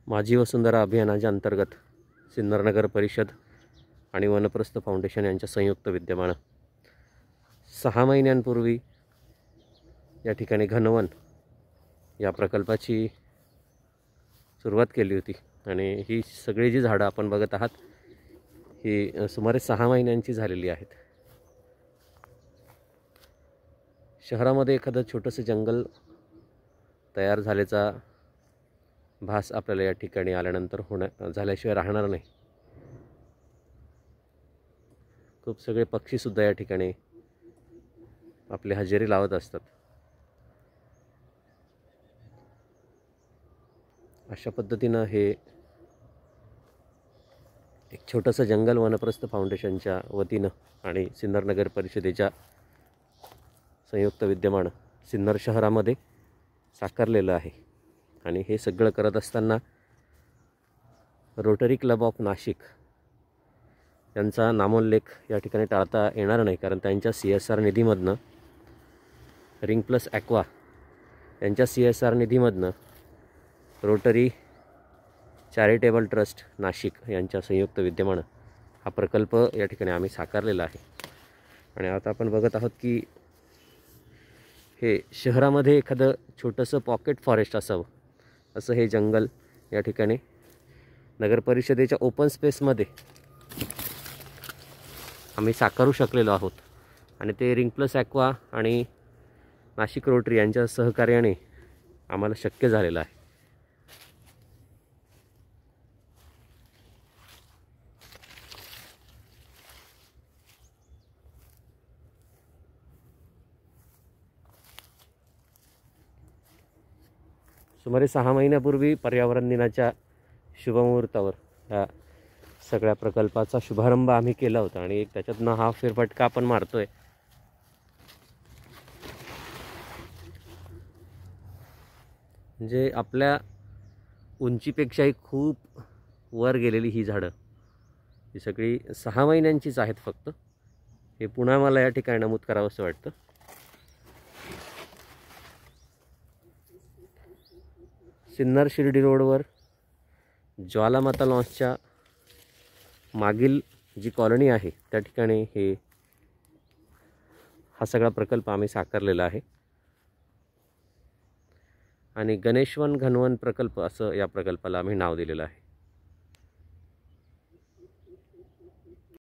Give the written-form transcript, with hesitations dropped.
माझी वसुंधरा अभियानाच्या अंतर्गत सिन्नर नगर परिषद आणि वनप्रस्थ फाउंडेशन यांच्या संयुक्त विद्यमानं 6 महिन्यांपूर्वी या ठिकाणी घनवन या प्रकल्पाची सुरुवात केली होती आणि ही सगळी जी झाडं आपण बघत आहात ही सुमारे 6 महिन्यांची झालेली आहेत। शहरामध्ये एखादं छोटंसं जंगल तयार झाल्याचा भास आपल्याला या ठिकाणी आल्यानंतर झाल्याशिवाय राहणार नाही। खूप सगळे पक्षीसुद्धा या ठिकाणी आपली हजेरी लावत असतात। अशा पद्धतीनं हे एक छोटंसं जंगल वनप्रस्थ फाउंडेशनच्या वतीनं आणि सिन्नर नगर परिषदेच्या संयुक्त विद्यमानं सिन्नर शहरामध्ये साकारलेलं आहे। आणि हे सगळं करत असताना रोटरी क्लब ऑफ नाशिक यांचा नामोल्लेख या ठिकाणी टाळता येणार नाही, कारण त्यांच्या CSR निधीमधनं रिंग प्लस ॲक्वा यांच्या CSR निधीमधनं रोटरी चॅरिटेबल ट्रस्ट नाशिक यांच्या संयुक्त विद्यमानं हा प्रकल्प या ठिकाणी आम्ही साकारलेला आहे। आणि आता आपण बघत आहोत की हे शहरामध्ये एखादं छोटंसं पॉकेट फॉरेस्ट असावं असं हे जंगल या ठिकाणी नगर परिषदेच्या ओपन स्पेसमध्ये आम्ही साकारू शकलेलो आहोत। आणि ते रिंग प्लस ॲक्वा आणि नाशिक रोटरी यांच्या सहकार्याने आम्हाला शक्य झालेलं आहे। सुमारे 6 महिन्यापूर्वी पर्यावरण दिनाच्या शुभमुहूर्तावर ह्या सगळ्या प्रकल्पाचा शुभारंभ आम्ही केला होता आणि त्याच्यातनं हा फेरफटका आपण मारतोय। म्हणजे आपल्या उंचीपेक्षाही खूप वर गेलेली ही झाडं ही सगळी 6 महिन्यांचीच आहेत फक्त। हे पुन्हा मला या ठिकाणी नमूद करावं असं वाटतं। सिन्नर शिर्डी रोडवर ज्वालामाता लॉन्सच्या मागील जी कॉलनी आहे त्या ठिकाणी हा सगळा प्रकल्प आम्ही साकारलेला आहे। आणि गणेशवन घनवन प्रकल्प असं या प्रकल्पाला आम्ही नाव दिलेलं आहे।